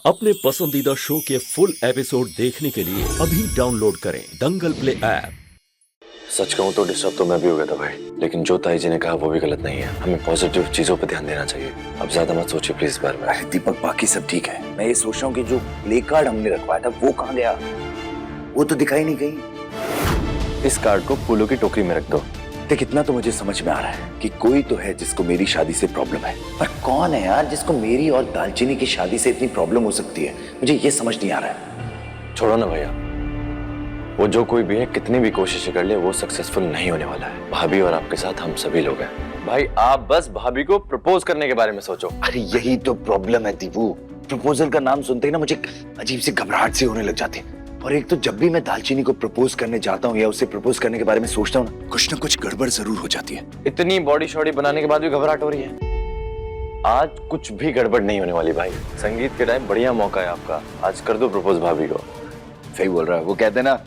अपने पसंदीदा शो के फुल एपिसोड देखने के लिए अभी डाउनलोड करें दंगल प्ले ऐप। सच कहूं तो डिस्टर्ब तो मैं भी हो गया था भाई, लेकिन जो ताई जी ने कहा वो भी गलत नहीं है। हमें पॉजिटिव चीजों पर ध्यान देना चाहिए। अब ज्यादा मत सोचिए प्लीज इस बारे में। अरे दीपक, बाकी सब ठीक है। मैं ये सोच रहा हूँ कि जो प्ले कार्ड हमने रखवाया था वो कहाँ गया? वो तो दिखाई नहीं कहीं। इस कार्ड को फूलों की टोकरी में रख दो। देख, इतना तो मुझे समझ में आ रहा है कि कोई तो है जिसको मेरी शादी से प्रॉब्लम है, पर कौन है यार जिसको मेरी और दालचीनी की शादी से इतनी प्रॉब्लम हो सकती है? मुझे ये समझ नहीं आ रहा है। छोड़ो ना भैया, वो जो कोई भी है कितनी भी कोशिशें कर ले वो सक्सेसफुल नहीं होने वाला है। भाभी और आपके साथ हम सभी लोग हैं। भाई आप बस भाभी को प्रपोज करने के बारे में सोचो। अरे यही तो प्रॉब्लम है दीपू। प्रपोजल का नाम सुनते ही ना मुझे अजीब सी घबराहट सी होने लग जाती है। और एक तो जब भी मैं दालचीनी को प्रपोज करने जाता हूँ या उसे प्रपोज करने के बारे में सोचता हूँ ना कुछ गड़बड़ जरूर हो जाती है। इतनी बॉडी शॉडी बनाने के बाद भी घबराहट हो रही है। आज कुछ भी गड़बड़ नहीं होने वाली भाई। संगीत के टाइम बढ़िया मौका है आपका। आज कर दो प्रपोज भाभी को। सही बोल रहा है। वो कहते हैं ना,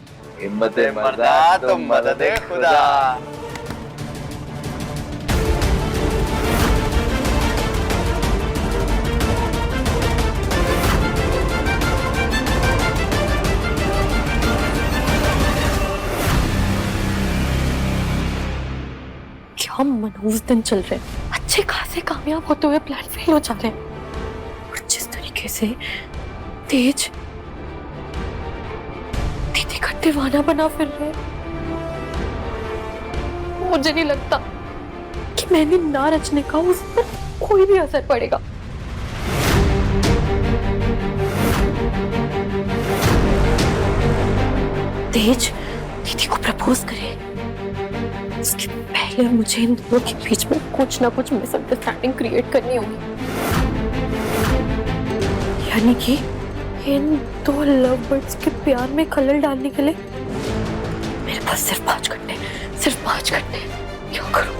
हिम्मत मर्दा तो मदद खुदा। क्या मनहूस दिन चल रहे हैं। अच्छे खासे कामयाब होते हुए प्लान फेल हो जा रहे हैं। और जिस तरीके से तेज दीदी का दीवाना बना फिर रहे हैं, मुझे नहीं लगता कि मेहंदी ना रचने का उस पर कोई भी असर पड़ेगा। तेज दीदी को प्रपोज करे इसके पहले मुझे इन दोनों के बीच में कुछ ना कुछ मिसअंडरस्टैंडिंग क्रिएट करनी होगी। यानी कि इन दो लव बर्ड्स के प्यार में खलल डालने के लिए मेरे पास सिर्फ 5 घंटे। क्या करूं?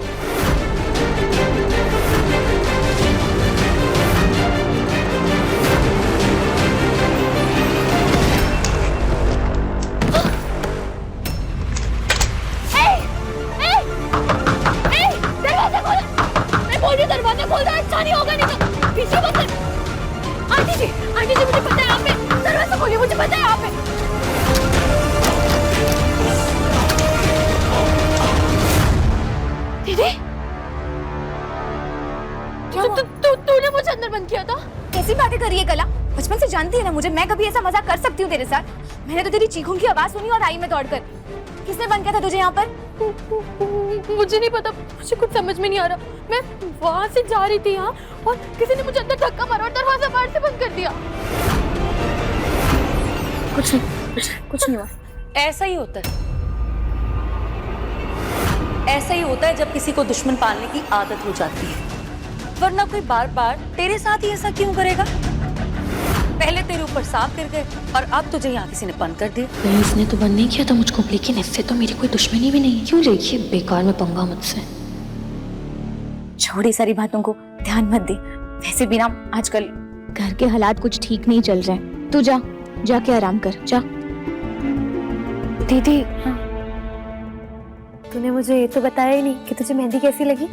दरवाजा खोल दो, अच्छा नहीं होगा। नहीं तो पीछे मत कर। आंटी जी मुझे पता है आप पे। दरवाजा खोलिए, मुझे पता है आप पे। दीदी तूने मुझे अंदर बंद किया था? कैसी बातें कर रही है कला? बचपन से जानती है ना मुझे, मैं कभी ऐसा मजाक कर सकती हूँ तेरे साथ? मैंने तो तेरी चीखों की आवाज सुनी और आई मैं दौड़कर। किसने बंद किया था तुझे यहाँ पर? मुझे नहीं पता, मुझे कुछ समझ में नहीं आ रहा। मैं वहां से जा रही थी यहाँ और किसी ने मुझे अंदर धक्का मारा और दरवाजा बाहर से बंद कर दिया। कुछ नहीं हुआ। ऐसा ही होता है जब किसी को दुश्मन पालने की आदत हो जाती है, वरना कोई बार बार तेरे साथ ही ऐसा क्यों करेगा? पहले तेरे ऊपर सांप गिर गए और अब तुझे यहाँ किसी ने बंद कर दिया। नहीं, इसने तो बंद नहीं किया था मुझको, लेकिन इससे तो मेरी कोई दुश्मनी भी नहीं है। क्यों लेगी बेकार में पंगा मुझसे? छोड़ी सारी बातों को, ध्यान मत दे। वैसे भी ना आजकल घर के हालात कुछ ठीक नहीं चल रहे हैं। तू जाके आराम कर जा। दीदी, हाँ, तूने मुझे ये तो बताया ही नहीं कि तुझे मेहंदी कैसी लगी।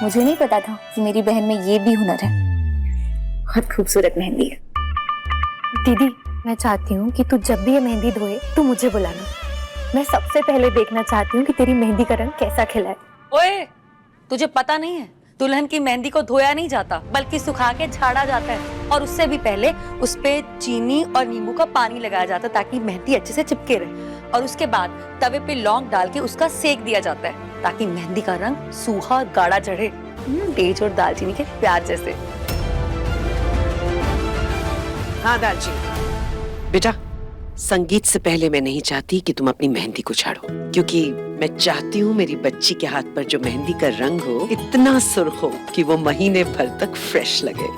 मुझे नहीं पता था कि मेरी बहन में ये भी हुनर है। बहुत खूबसूरत मेहंदी है। दीदी, मैं चाहती हूँ कि तू जब भी ये मेहंदी धोए तो मुझे बुलाना। मैं सबसे पहले देखना चाहती हूँ कि तेरी मेहंदी का रंग कैसा खिला है। ओए, तुझे पता नहीं है, दुल्हन की मेहंदी को धोया नहीं जाता बल्कि सुखा के झाड़ा जाता है, और उससे भी पहले उस पे चीनी और नींबू का पानी लगाया जाता है ताकि मेहंदी अच्छे से चिपके रहे, और उसके बाद तवे पे लौंग डाल के उसका सेक दिया जाता है ताकि मेहंदी का रंग सूहा और गाढ़ा चढ़े, तेज और दालचीनी के प्यार जैसे। हाँ दालचीनी बेटा, संगीत से पहले मैं नहीं चाहती कि तुम अपनी मेहंदी को छाड़ो, क्योंकि मैं चाहती हूँ मेरी बच्ची के हाथ पर जो मेहंदी का रंग हो इतना सुर्ख हो कि वो महीने भर तक फ्रेश लगे।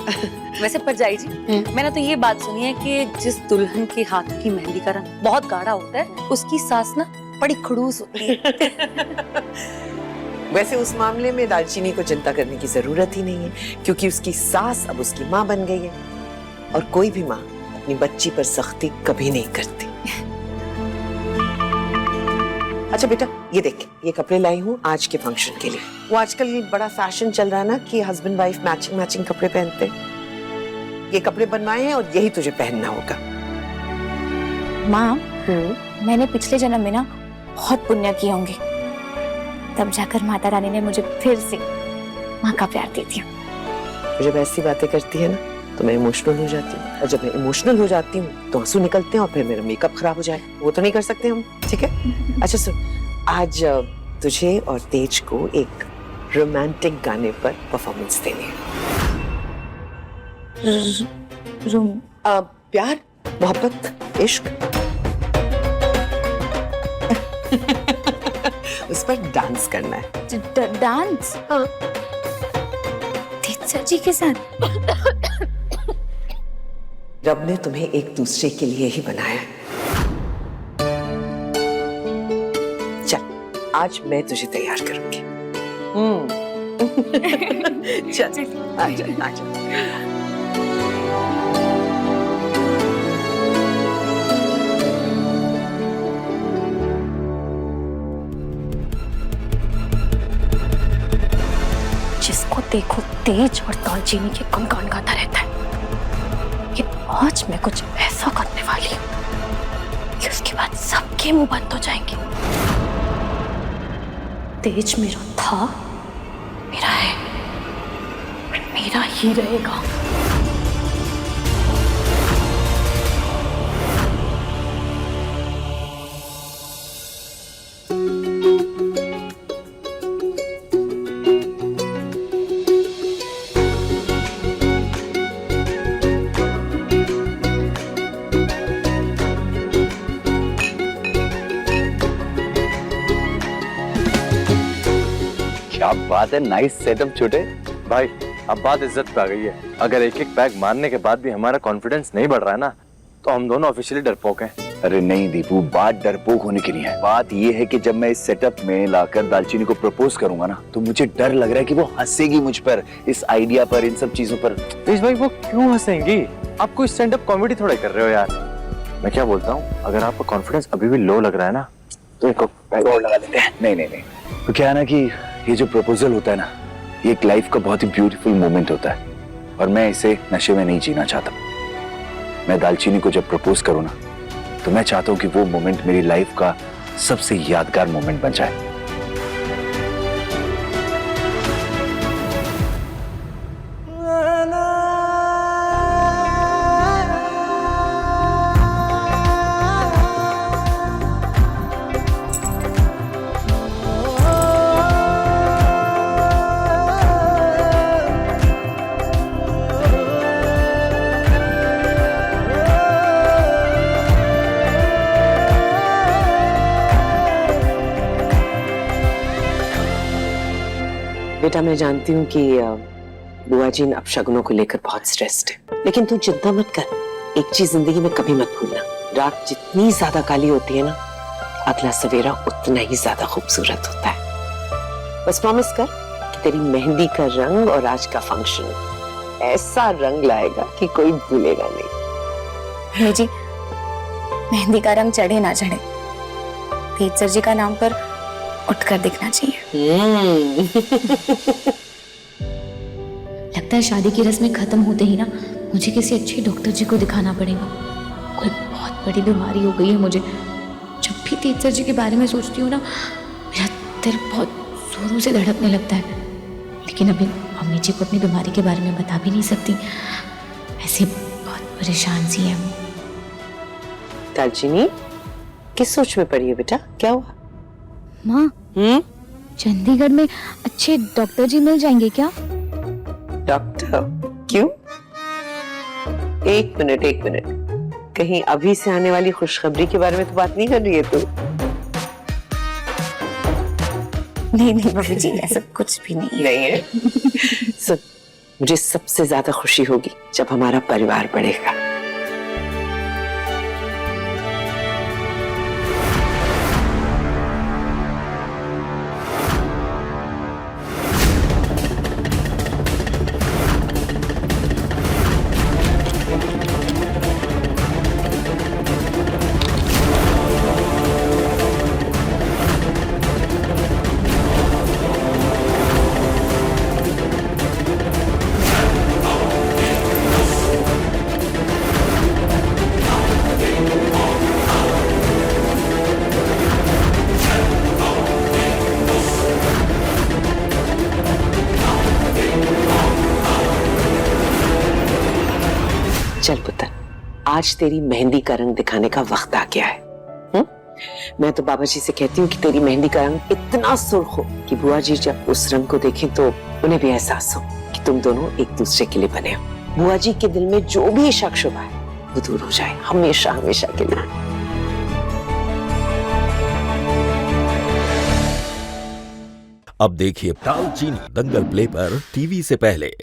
वैसे परजाई जी, मैंने तो ये बात सुनी है कि जिस दुल्हन के हाथ की मेहंदी का रंग बहुत गाढ़ा होता है उसकी सास ना बड़ी खड़ूस होती है। वैसे उस मामले में दालचीनी को चिंता करने की जरूरत ही नहीं है, क्योंकि उसकी सास अब उसकी माँ बन गई है, और कोई भी माँ अपनी बच्ची पर सख्ती कभी नहीं करती। अच्छा बेटा, ये देख, ये कपड़े लाई हूँ आज के फंक्शन के लिए। वो आजकल बड़ा फैशन चल रहा है ना कि हस्बैंड वाइफ मैचिंग मैचिंग कपड़े पहनते हैं। ये कपड़े बनवाए हैं और यही तुझे पहनना होगा। माँ, मैंने पिछले जन्म में ना बहुत पुण्य किए होंगे, तब जाकर माता रानी ने मुझे फिर से माँ का प्यार दे दिया। जब ऐसी बातें करती है ना तो मैं इमोशनल हो जाती हूँ, और जब मैं इमोशनल हो जाती हूँ तो आंसू निकलते हैं और फिर मेरा मेकअप खराब हो जाए। वो तो नहीं कर सकते हम, ठीक है? अच्छा सुन, आज तुझे और तेज को एक रोमांटिक गाने पर परफॉर्मेंस देनी है। रूम प्यार, मोहब्बत, इश्क उस पर डांस करना है। डांस? हाँ। तेज जी के साथ? रब ने तुम्हें एक दूसरे के लिए ही बनाया है। चल, आज मैं तुझे तैयार करूंगी। चल, आजा, आजा। जिसको देखो तेज और दालचीनी के गुणगान गाता रहता है, लेकिन आज मैं कुछ ऐसा करने वाली हूँ कि उसके बाद सबके मुंह बंद हो जाएंगे। तेज मेरा था, मेरा है, और मेरा ही रहेगा। क्या बात है, नाइस सेटअप छोटे भाई। अब बात इज्जत पे आ गई है। अगर एक एक पैक मारने के बाद भी हमारा कॉन्फिडेंस नहीं बढ़ रहा है ना, तो हम दोनों ऑफिशियली डरपोक हैं। अरे नहीं दीपू, बात डरपोक होने की नहीं है। बात ये है कि जब मैं इस सेटअप में लाकर दालचीनी को प्रपोज करूंगा ना, तो मुझे डर लग रहा है कि वो हंसेगी मुझ पर, इस आइडिया पर, इन सब चीजों पर। तेज भाई, वो क्यों हंसेंगी? आप कोई स्टैंड अप कॉमेडी थोड़ा कर रहे हो यार। मैं क्या बोलता हूँ, अगर आपका कॉन्फिडेंस अभी भी लो लग रहा है ना, तो एक पैक और लगा देते हैं। नहीं, तो क्या है ना कि ये जो प्रपोजल होता है ना, ये एक लाइफ का बहुत ही ब्यूटीफुल मोमेंट होता है, और मैं इसे नशे में नहीं जीना चाहता। मैं दालचीनी को जब प्रपोज करूँ ना, तो मैं चाहता हूँ कि वो मोमेंट मेरी लाइफ का सबसे यादगार मोमेंट बन जाए। बेटा, मैं जानती हूँ कि बुआ जी इन अपशगुनों को लेकर बहुत स्ट्रेस्ड है, लेकिन तू चिंता मत कर। एक चीज जिंदगी में कभी मत भूलना, रात जितनी ज्यादा काली होती है ना, अगला सवेरा उतना ही ज्यादा खूबसूरत होता है। बस प्रॉमिस कर कि तेरी मेहंदी का रंग और आज का फंक्शन ऐसा रंग लाएगा कि कोई भूलेगा नहीं। है जी, मेहंदी का रंग चढ़े ना चढ़े, तेज सर जी का नाम पर उठकर दिखना चाहिए। लगता है शादी की रस्में खत्म होते ही ना मुझे किसी अच्छे डॉक्टर जी को दिखाना पड़ेगा। कोई बहुत बड़ी बीमारी हो गई है मुझे। जब भी तेज सर जी के बारे में सोचती हूँ ना, मेरा दिल बहुत जोरों से धड़कने लगता है। लेकिन अभी अम्मी जी को अपनी बीमारी के बारे में बता भी नहीं सकती, ऐसे बहुत परेशान सी है। दालचीनी किस सोच में पड़ी है बेटा, क्या हुआ? माँ, चंडीगढ़ में अच्छे डॉक्टर जी मिल जाएंगे क्या? डॉक्टर? क्यों? एक मिनट, कहीं अभी से आने वाली खुशखबरी के बारे में तो बात नहीं कर रही है तू? नहीं भाभी जी, ऐसा कुछ भी नहीं है। सुन, मुझे सबसे ज्यादा खुशी होगी जब हमारा परिवार बढ़ेगा। चल पुत्र, आज तेरी मेहंदी का रंग दिखाने का वक्त आ गया है। मैं तो बाबा जी से कहती हूँ कि तेरी मेहंदी का रंग इतना सुर्ख हो कि बुआ जी जब उस रंग को देखें तो उन्हें भी एहसास हो कि तुम दोनों एक दूसरे के लिए बने हो। बुआ जी के दिल में जो भी शक शुबा है वो दूर हो जाए, हमेशा हमेशा के लिए। अब देखिए दालचीनी दंगल प्ले पर टीवी से पहले।